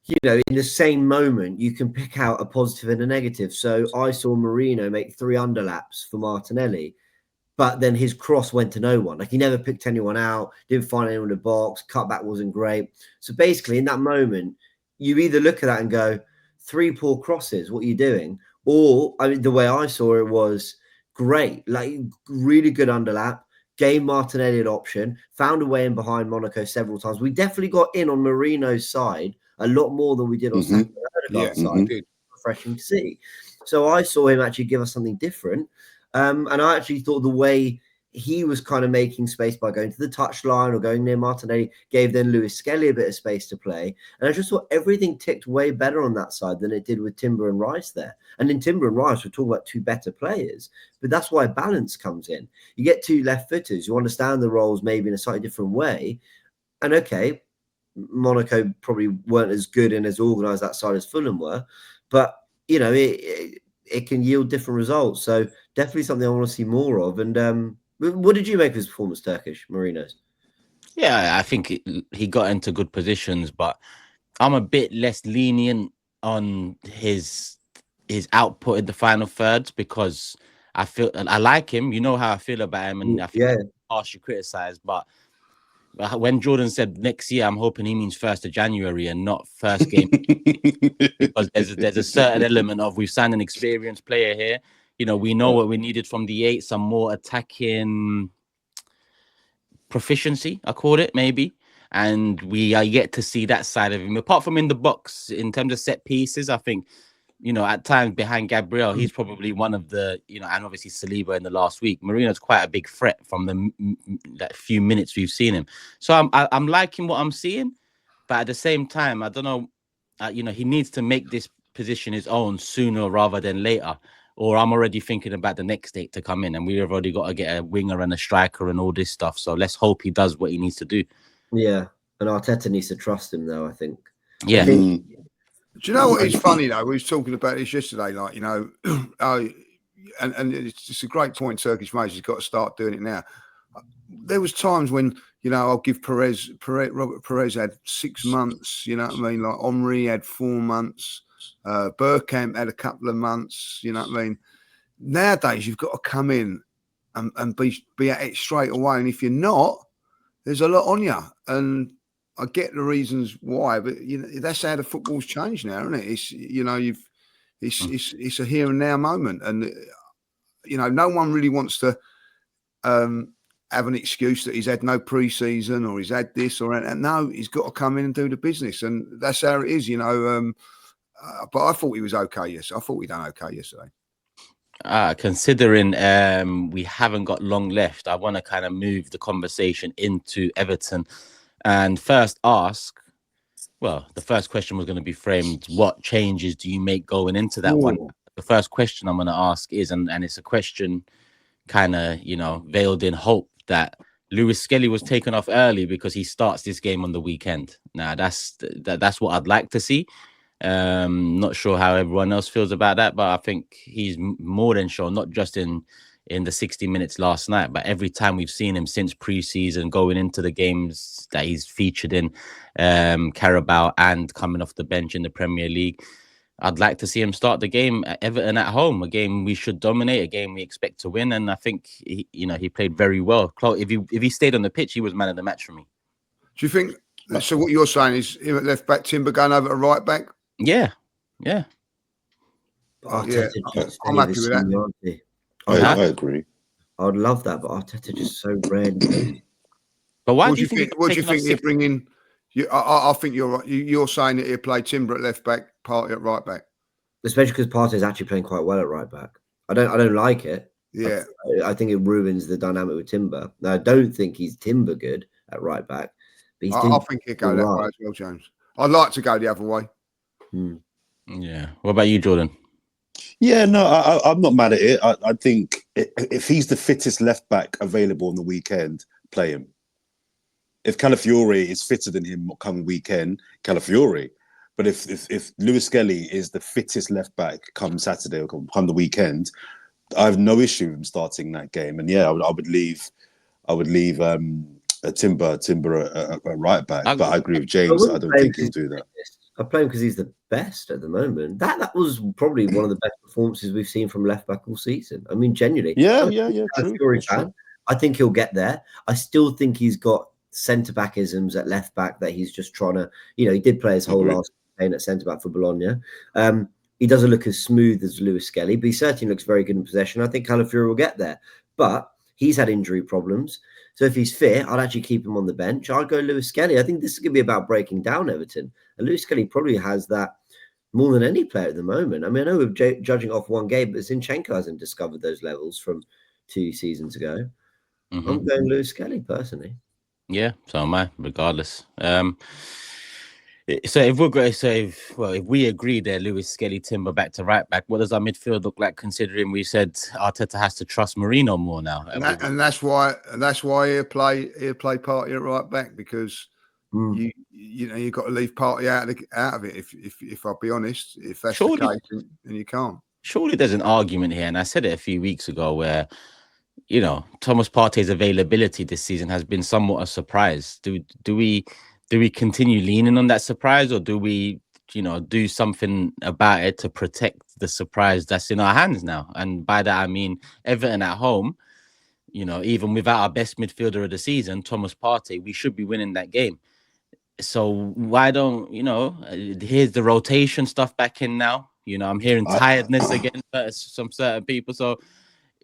you know, in the same moment, you can pick out a positive and a negative. So I saw Marino make 3 underlaps for Martinelli, but then his cross went to no one. Like he never picked anyone out, didn't find anyone in the box, cutback wasn't great. So basically in that moment, you either look at that and go, 3 poor crosses, what are you doing? Or I mean, the way I saw it was great, like really good underlap, gave Martinelli an option, found a way in behind Monaco several times. We definitely got in on Marino's side a lot more than we did on Saka's side. Refreshing to see. So I saw him actually give us something different. And I actually thought the way he was kind of making space by going to the touchline or going near Martinelli gave then Lewis Skelly a bit of space to play. And I just thought everything ticked way better on that side than it did with Timber and Rice there. And in Timber and Rice, we're talking about 2 better players, but that's why balance comes in. You get 2 left footers, you understand the roles maybe in a slightly different way. And okay, Monaco probably weren't as good and as organised that side as Fulham were, but you know, it can yield different results. So definitely something I want to see more of. And what did you make of his performance, Turkish Marinos? Yeah, I think he got into good positions, but I'm a bit less lenient on his output in the final thirds because I like him. You know how I feel about him, and I think harshly criticized. But when Jordan said next year, I'm hoping he means 1st of January and not first game because there's a certain element of we've signed an experienced player here. You know, we know what we needed from the 8, some more attacking proficiency, I called it, maybe. And we are yet to see that side of him. Apart from in the box, in terms of set pieces, I think, you know, at times behind Gabriel, he's probably one of the, you know, and obviously Saliba in the last week. Marino's quite a big threat from the few minutes we've seen him. So I'm liking what I'm seeing. But at the same time, I don't know, you know, he needs to make this position his own sooner rather than later. Or I'm already thinking about the next 8 to come in, and we've already got to get a winger and a striker and all this stuff. So let's hope he does what he needs to do. Yeah, and Arteta needs to trust him, though, I think. Yeah. Do you know what is funny, though? We was talking about this yesterday, like, you know, and it's just a great point Turkish made. He's got to start doing it now. There was times when, you know, I'll give Robert Perez had 6 months, you know what I mean? Like Omri had 4 months. Bergkamp had a couple of months, you know what I mean? Nowadays, you've got to come in and be at it straight away. And if you're not, there's a lot on you. And I get the reasons why, but you know that's how the football's changed now, isn't it? It's, you know, it's a here and now moment, and you know, no one really wants to have an excuse that he's had no pre-season or he's had this or that. No, he's got to come in and do the business, and that's how it is, you know. But I thought he was okay. Yes, I thought we done okay yesterday. Considering we haven't got long left, I want to kind of move the conversation into Everton and first ask, well, the first question was going to be framed, what changes do you make going into that one? The first question I'm going to ask is, and it's a question kind of, you know, veiled in hope that Lewis Skelly was taken off early because he starts this game on the weekend. Now that's what I'd like to see. Not sure how everyone else feels about that, but I think he's more than shown, not just in the 60 minutes last night, but every time we've seen him since pre-season, going into the games that he's featured in, Carabao and coming off the bench in the Premier League. I'd like to see him start the game at Everton at home, a game we should dominate, a game we expect to win. And I think he played very well. If he stayed on the pitch, he was man of the match for me. Do you think? So what you're saying is him at left back, Timber going over to right back? Yeah. Yeah, I'm happy with that. I agree. I would love that, but Arteta just so rarely. But why What do you think? What do you think he'll bring in? I think you're right. You're saying that he'll play Timber at left back, Partey at right back, especially because Partey is actually playing quite well at right back. I don't like it. Yeah, I think it ruins the dynamic with Timber. Now I don't think he's Timber good at right back, but I think he'll go that way as well, James. I'd like to go the other way. Yeah. What about you, Jordan? Yeah, no, I'm not mad at it. I think if he's the fittest left back available on the weekend, play him. If Calafiore is fitter than him come weekend, Calafiore. But if Lewis Skelly is the fittest left back come Saturday or come the weekend, I have no issue with him starting that game. And yeah, I would leave a Timber a right back. But I agree with James. I don't think he'll do that. I play him because he's the best at the moment. That was probably one of the best performances we've seen from left back all season. I mean, genuinely. Yeah. True. I think he'll get there. I still think he's got centre backisms at left back that he's just trying to. He did play his whole last campaign at centre back for Bologna. He doesn't look as smooth as Lewis Skelly, but he certainly looks very good in possession. I think Calafiore will get there, but he's had injury problems. So if he's fit, I'd actually keep him on the bench. I'd go Lewis Skelly. I think this is going to be about breaking down Everton. And Lewis Skelly probably has that more than any player at the moment. I mean, I know we're judging off one game, but Zinchenko hasn't discovered those levels from 2 seasons ago. I'm going Lewis Skelly personally. Yeah, so am I, regardless. So if we agree there, Lewis Skelly, Timber back to right back, what does our midfield look like? Considering we said Arteta has to trust Marino more now, and that's why he'll play Partey at right back, because you've got to leave Partey out of it. If I'll be honest, if that's the case, then you can't. Surely there's an argument here, and I said it a few weeks ago, where Thomas Partey's availability this season has been somewhat a surprise. Do we continue leaning on that surprise, or do we, do something about it to protect the surprise that's in our hands now? And by that, I mean Everton at home, even without our best midfielder of the season, Thomas Partey, we should be winning that game. So why don't, here's the rotation stuff back in now. I'm hearing tiredness again for some certain people. So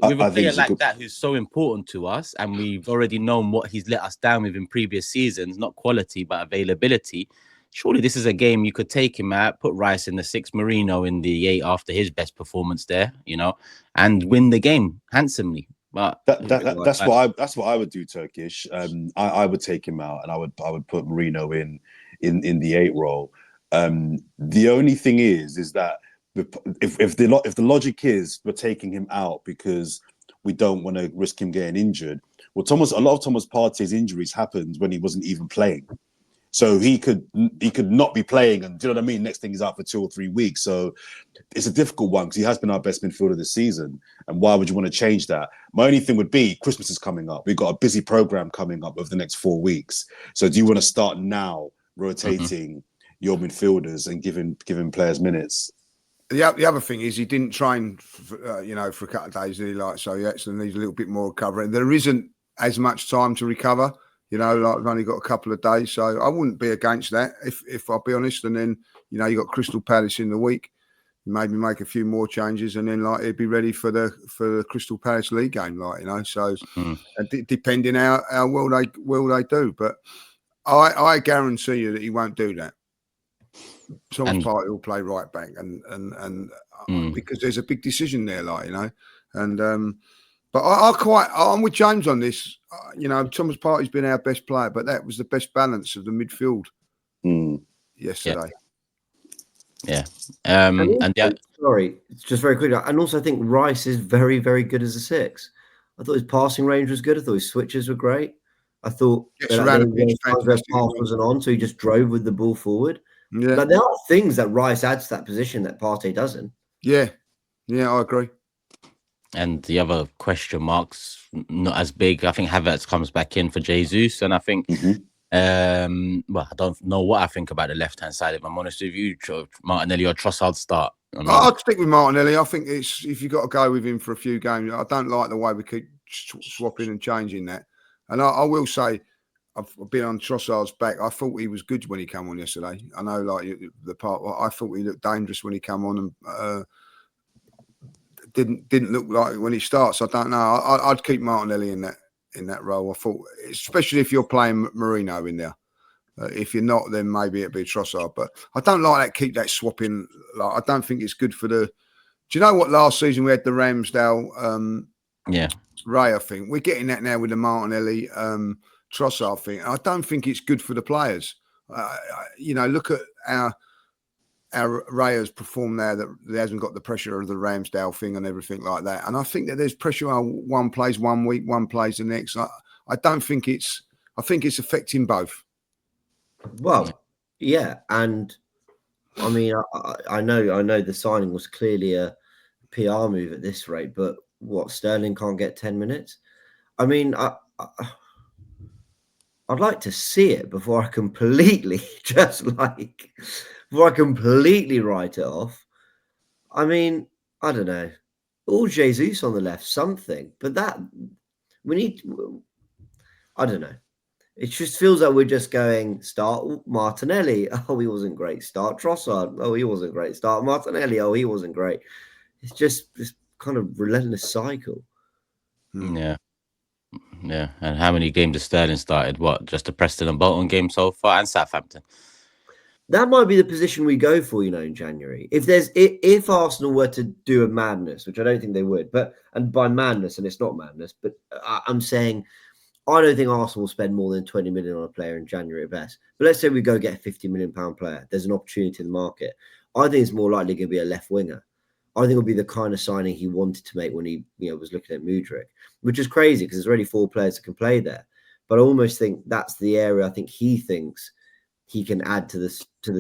with a player like that who's so important to us, and we've already known what he's let us down with in previous seasons, not quality but availability, surely this is a game you could take him at, put Rice in the 6, Marino in the 8 after his best performance there, and win the game handsomely. But that's what I would do, Turkish. I would take him out, and I would put Marino in the 8 role. The only thing is that if the logic is we're taking him out because we don't want to risk him getting injured, well, a lot of Thomas Partey's injuries happened when he wasn't even playing, so he could not be playing, and do you know what I mean? Next thing he's out for 2 or 3 weeks, so it's a difficult one because he has been our best midfielder this season. And why would you want to change that? My only thing would be Christmas is coming up. We've got a busy program coming up over the next 4 weeks, so do you want to start now rotating your midfielders and giving players minutes? The other thing is he didn't train, for a couple of days. Did he? So he actually needs a little bit more recovery. There isn't as much time to recover. We've only got a couple of days, so I wouldn't be against that if I'll be honest. And then you got Crystal Palace in the week. Maybe make a few more changes, and then he'd be ready for the Crystal Palace League game. So depending how well they do, but I guarantee you that he won't do that. Thomas Partey will play right back, and because there's a big decision there, but I'm with James on this. Thomas Partey's been our best player, but that was the best balance of the midfield yesterday. Yeah. Sorry, just very quickly. And also, I think Rice is very, very good as a 6. I thought his passing range was good. I thought his switches were great. I thought Gets that around there the pitch, were times where fantastic. pass wasn't on, so he just drove with the ball forward. Yeah, Like there are things that Rice adds to that position that Partey doesn't. yeah, I agree. And the other question marks not as big. I think Havertz comes back in for Jesus, and I think well, I don't know what I think about the left hand side. If I'm honest with you, Martinelli or Trossard start. I mean, I'd stick with Martinelli. I think it's if you've got to go with him for a few games. I don't like the way we keep swapping and changing that. And I will say, I've been on Trossard's back. I thought he was good when he came on yesterday. I know, like the part. I thought he looked dangerous when he came on, and didn't look like when he starts. I don't know. I'd keep Martinelli in that role. I thought, especially if you're playing Marino in there. If you're not, then maybe it'd be Trossard. But I don't like that. Keep that swapping. Like I don't think it's good for the. Do you know what? Last season we had the Ramsdale, Ray thing. We're getting that now with the Martinelli, Trossard thing. I don't think it's good for the players. Look at our Ray has performed now that he hasn't got the pressure of the Ramsdale thing and everything like that. And I think that there's pressure on one plays 1 week, one plays the next. I don't think it's. I think it's affecting both. Well, yeah, and I mean, I know the signing was clearly a PR move at this rate, but what, Sterling can't get 10 minutes? I mean, I'd like to see it before I completely before I completely write it off. I mean, I don't know. All Jesus on the left, something, but that we need. I don't know. It just feels like we're just going, start Martinelli. Oh, he wasn't great. Start Trossard. Oh, he wasn't great. Start Martinelli. Oh, he wasn't great. It's just this kind of relentless cycle. Yeah. And how many games has Sterling started? What, just the Preston and Bolton game so far, and Southampton? That might be the position we go for, in January. If Arsenal were to do a madness, which I don't think they would, and by madness, and it's not madness, but I'm saying I don't think Arsenal will spend more than 20 million on a player in January at best. But let's say we go get a £50 million player. There's an opportunity in the market. I think it's more likely going to be a left winger. I think it'll be the kind of signing he wanted to make when he was looking at Mudryk, which is crazy because there's already 4 players that can play there. But I almost think that's the area I think he thinks he can add to the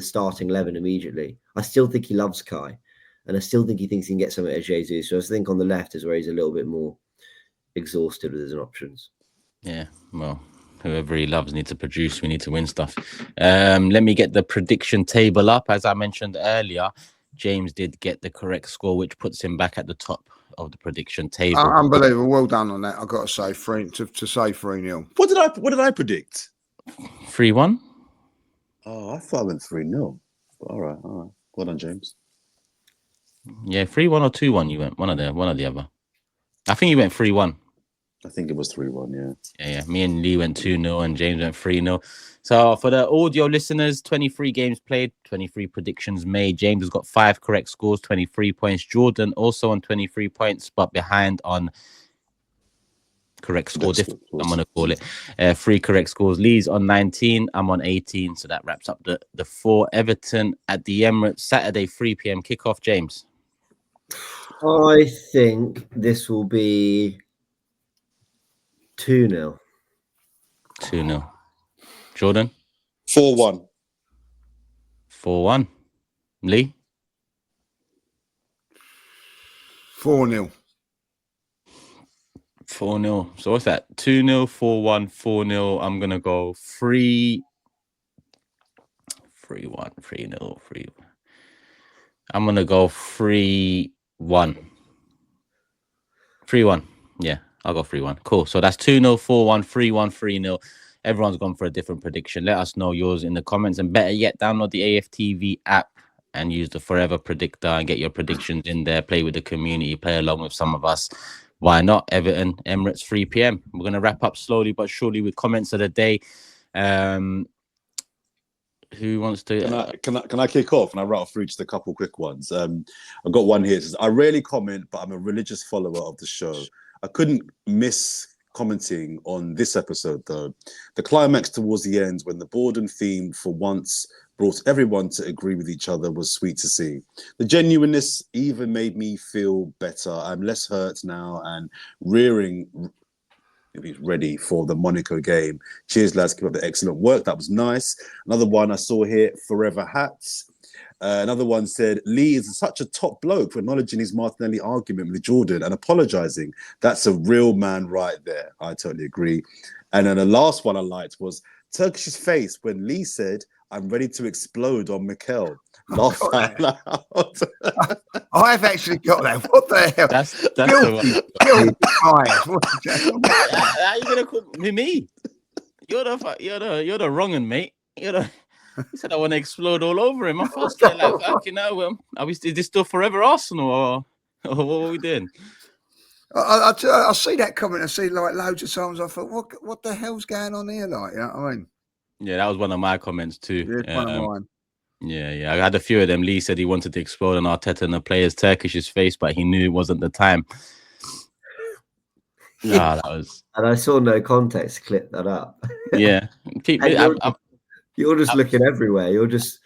starting 11 immediately. I still think he loves Kai, and I still think he thinks he can get something at Jesus. So I think on the left is where he's a little bit more exhausted with his options. Yeah, well, whoever he loves needs to produce. We need to win stuff. Let me get the prediction table up. As I mentioned earlier, James did get the correct score, which puts him back at the top of the prediction table. Unbelievable. Well done on that. I've got to say, to say 3-0. What did I predict? 3-1. Oh, I thought I went 3-0. All right. Well done, James. Yeah, 3-1 or 2-1. You went one or the other. I think you went 3-1. I think it was 3-1, yeah. Yeah. Me and Lee went 2-0 and James went 3-0. So for the audio listeners, 23 games played, 23 predictions made. James has got 5 correct scores, 23 points. Jordan also on 23 points, but behind on correct score difference, I'm going to call it. 3 correct scores. Lee's on 19. I'm on 18. So that wraps up the 4. Everton at the Emirates, Saturday, 3 p.m. kickoff. James? I think this will be 2-0. 2-0. Jordan? 4-1. 4-1. Lee? 4-0. 4-0. So what's that? 2-0, 4-1, 4-0. I'm going to go 3-1, 3-0, 3. I'm going to go 3-1. 3-1. Yeah, I'll go 3-1. Cool. So that's 2-0, 4-1, 3-1, 3-0. Everyone's gone for a different prediction. Let us know yours in the comments. And better yet, download the AFTV app and use the Fourever predictor and get your predictions in there. Play with the community. Play along with some of us. Why not? Everton, Emirates, 3 p.m. We're going to wrap up slowly but surely with comments of the day. Who wants to? Can I kick off? And I rattle through just a couple quick ones. I've got one here. It says, I rarely comment, but I'm a religious follower of the show. I couldn't miss commenting on this episode, though. The climax towards the end, when the boredom theme for once brought everyone to agree with each other, was sweet to see. The genuineness even made me feel better. I'm less hurt now and rearing if he's ready for the Monaco game. Cheers, lads. Keep up the excellent work. That was nice. Another one I saw here, Fourever Hats. Another one said, Lee is such a top bloke for acknowledging his Martinelli argument with Jordan and apologising. That's a real man right there. I totally agree. And then the last one I liked was Turkish's face when Lee said, I'm ready to explode on Mikel. Laugh out loud. I've actually got that. What the hell? That's the one. How you gonna call me? You're the wrong one, mate. He said I want to explode all over him. I first like, fucking hell. Is this still Forever Arsenal or what are we doing? I see that comment. I see like loads of times. I thought, what the hell's going on here? Like, you know what I mean? Yeah, that was one of my comments too. Yeah, one of mine. Yeah. I had a few of them. Lee said he wanted to explode on Arteta and the player's Turkish's face, but he knew it wasn't the time. Nah, that was. And I saw No Context clip that up. Yeah, you're just looking everywhere. You're just.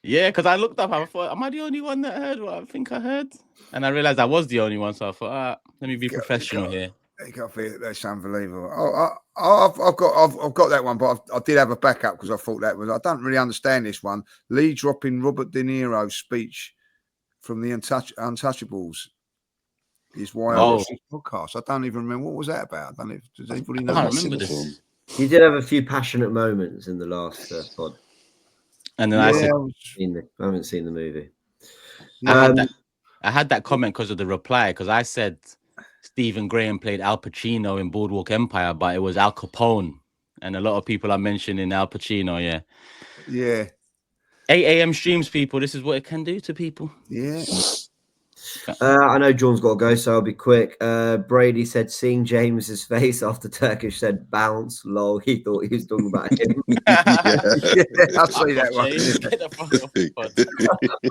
Yeah, because I looked up. I thought, am I the only one that heard what I think I heard? And I realized I was the only one. So I thought, let me be professional here. That's unbelievable. I've got that one, but I did have a backup because I thought that was. I don't really understand this one. Lee dropping Robert De Niro's speech from the Untouchables is why I watched this podcast. I don't even remember what was that about. Does anybody know? I can't remember this. You did have a few passionate moments in the last pod. And then I said, I haven't seen the movie. I had that comment because of the reply, because I said Stephen Graham played Al Pacino in Boardwalk Empire, but it was Al Capone. And a lot of people are mentioning Al Pacino, yeah. Yeah. 8 a.m. streams, people. This is what it can do to people. Yeah. I know John's got to go, so I'll be quick. Brady said, seeing James's face after Turkish said bounce, lol. He thought he was talking about him. I'll see that one. Get the fuck off the pod.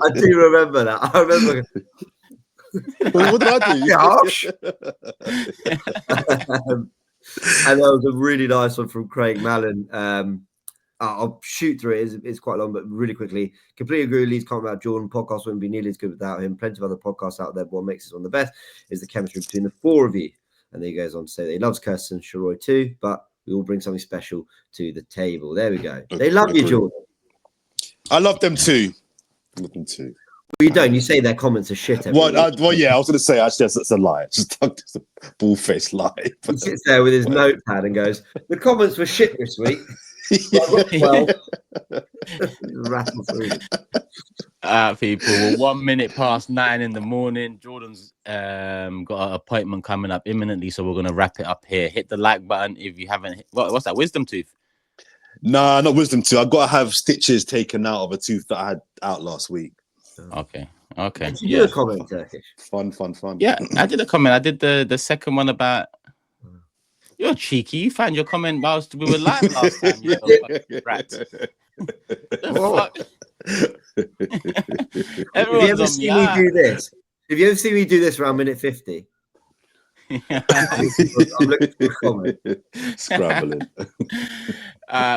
I do remember that. I remember. What did I do? And that was a really nice one from Craig Mallon. I'll shoot through it. It's quite long, but really quickly. Completely agree with Lee's comment about Jordan. Podcast wouldn't be nearly as good without him. Plenty of other podcasts out there, but what makes this one the best is the chemistry between the four of you. And then he goes on to say that he loves Kirsten Sharoy too, but we all bring something special to the table. There we go. They love you, Jordan. I love them too. Well, you don't. You say their comments are shit. Yeah, I was going to say, actually, that's a lie. It's just a bull-faced lie. He sits there with his notepad and goes, the comments were shit this week. Rattle through. People, 1 minute past 9 in the morning. Jordan's got an appointment coming up imminently, so we're going to wrap it up here. Hit the like button if you haven't. What's that? Wisdom tooth? Nah, not wisdom tooth. I've got to have stitches taken out of a tooth that I had out last week. Okay. Did you do a comment, Turkish? Fun. Yeah, I did a comment. I did the second one about. You're cheeky. You found your comment whilst we were live last time. You rat. Have you ever seen me do this? Have you ever seen me do this around minute 50? I'm looking for a comment. Scrambling.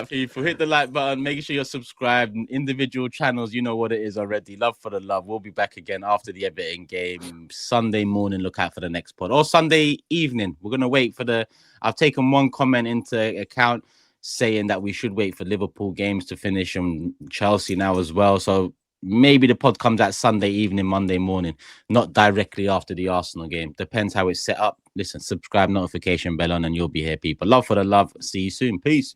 People, hit the like button. Make sure you're subscribed. Individual channels, you know what it is already. Love for the love. We'll be back again after the Everton game. Sunday morning, look out for the next pod. Or Sunday evening. We're going to wait for I've taken one comment into account saying that we should wait for Liverpool games to finish and Chelsea now as well. So maybe the pod comes out Sunday evening, Monday morning, not directly after the Arsenal game. Depends how it's set up. Listen, subscribe, notification bell on, and you'll be here, people. Love for the love. See you soon. Peace.